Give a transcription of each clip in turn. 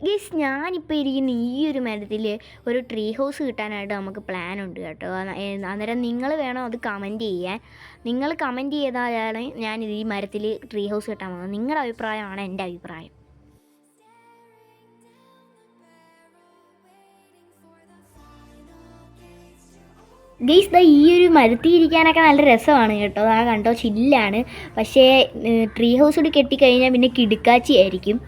Guys ഞാനിപ്പോൾ ഇരിക്കുന്ന ഈ ഒരു മരത്തിൽ ഒരു ട്രീ ഹൗസ് കിട്ടാനായിട്ട് നമുക്ക് പ്ലാൻ ഉണ്ട് കേട്ടോ. അന്നേരം നിങ്ങൾ വേണം അത് കമൻറ്റ് ചെയ്യാൻ. നിങ്ങൾ കമൻറ്റ് ചെയ്താലാണ് ഞാൻ ഈ മരത്തിൽ ട്രീ ഹൗസ് കിട്ടാൻ പോകുന്നത്. നിങ്ങളുടെ അഭിപ്രായമാണ് എൻ്റെ അഭിപ്രായം. ഗയ്സ് ദാ ഈ ഒരു മരത്തിൽ ഇരിക്കാനൊക്കെ നല്ല രസമാണ് കേട്ടോ. ആ കണ്ടോ ചില്ലാണ്. പക്ഷേ ട്രീ ഹൗസ് കൂടി കെട്ടിക്കഴിഞ്ഞാൽ പിന്നെ കിടുക്കാച്ചി ആയിരിക്കും.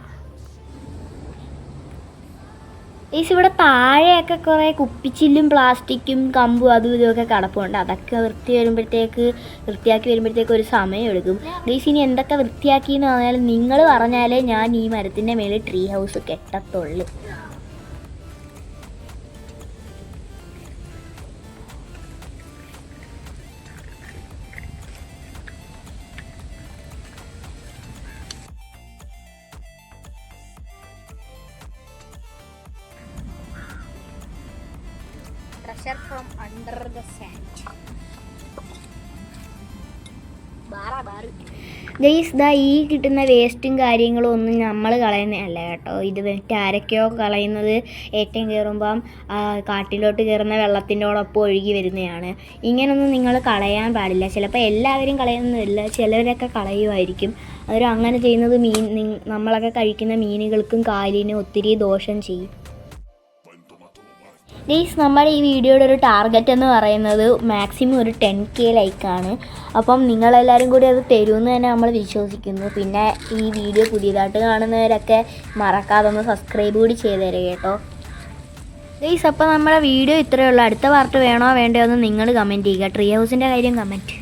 ഗയ്സ് ഇവിടെ താഴെയൊക്കെ കുറേ കുപ്പിച്ചില്ലും പ്ലാസ്റ്റിക്കും കമ്പും അതും ഇതുമൊക്കെ കിടപ്പുണ്ട്. അതൊക്കെ വൃത്തിയാക്കി വരുമ്പോഴത്തേക്ക് ഒരു സമയം എടുക്കും. ഗയ്സ് ഇനി എന്തൊക്കെ വൃത്തിയാക്കിയെന്ന് പറഞ്ഞാൽ നിങ്ങൾ പറഞ്ഞാലേ ഞാൻ ഈ മരത്തിൻ്റെ മേളിൽ ട്രീ ഹൗസ് കെട്ടത്തുള്ളൂ. Treasure from under the sand. Guys ദാ ഈ കിട്ടുന്ന വേസ്റ്റും കാര്യങ്ങളും ഒന്നും നമ്മൾ കളയുന്നതല്ല കേട്ടോ. ഇത് ആരൊക്കെയോ കളയുന്നത് ഏറ്റവും കയറുമ്പം കാട്ടിലോട്ട് കയറുന്ന വെള്ളത്തിൻ്റെയോടൊപ്പം ഒഴുകി വരുന്നതാണ്. ഇങ്ങനൊന്നും നിങ്ങൾ കളയാൻ പാടില്ല. ചിലപ്പോൾ എല്ലാവരും കളയുന്നതല്ല, ചിലവരൊക്കെ കളയുമായിരിക്കും. അതൊരു അങ്ങനെ ചെയ്യുന്നത് നമ്മളൊക്കെ കഴിക്കുന്ന മീനുകൾക്കും കാലിനും ഒത്തിരി ദോഷം ചെയ്യും. ഗയ്സ് നമ്മുടെ ഈ വീഡിയോയുടെ ഒരു ടാർഗറ്റ് എന്ന് പറയുന്നത് മാക്സിമം ഒരു 10K ലൈക്കാണ്. അപ്പം നിങ്ങളെല്ലാവരും കൂടി അത് തരുമെന്ന് തന്നെ നമ്മൾ വിശ്വസിക്കുന്നു. പിന്നെ ഈ വീഡിയോ പുതിയതായിട്ട് കാണുന്നവരൊക്കെ മറക്കാതെ ഒന്ന് സബ്സ്ക്രൈബ് കൂടി ചെയ്ത് തരിക കേട്ടോ. ഗയ്സ് അപ്പോൾ നമ്മുടെ വീഡിയോ ഇത്രയേ ഉള്ളൂ. അടുത്ത പാർട്ട് വേണോ വേണ്ടയോ എന്ന് നിങ്ങൾ കമൻറ്റ് ചെയ്യുക. ട്രീ ഹൗസിൻ്റെ കാര്യം കമൻറ്റ്.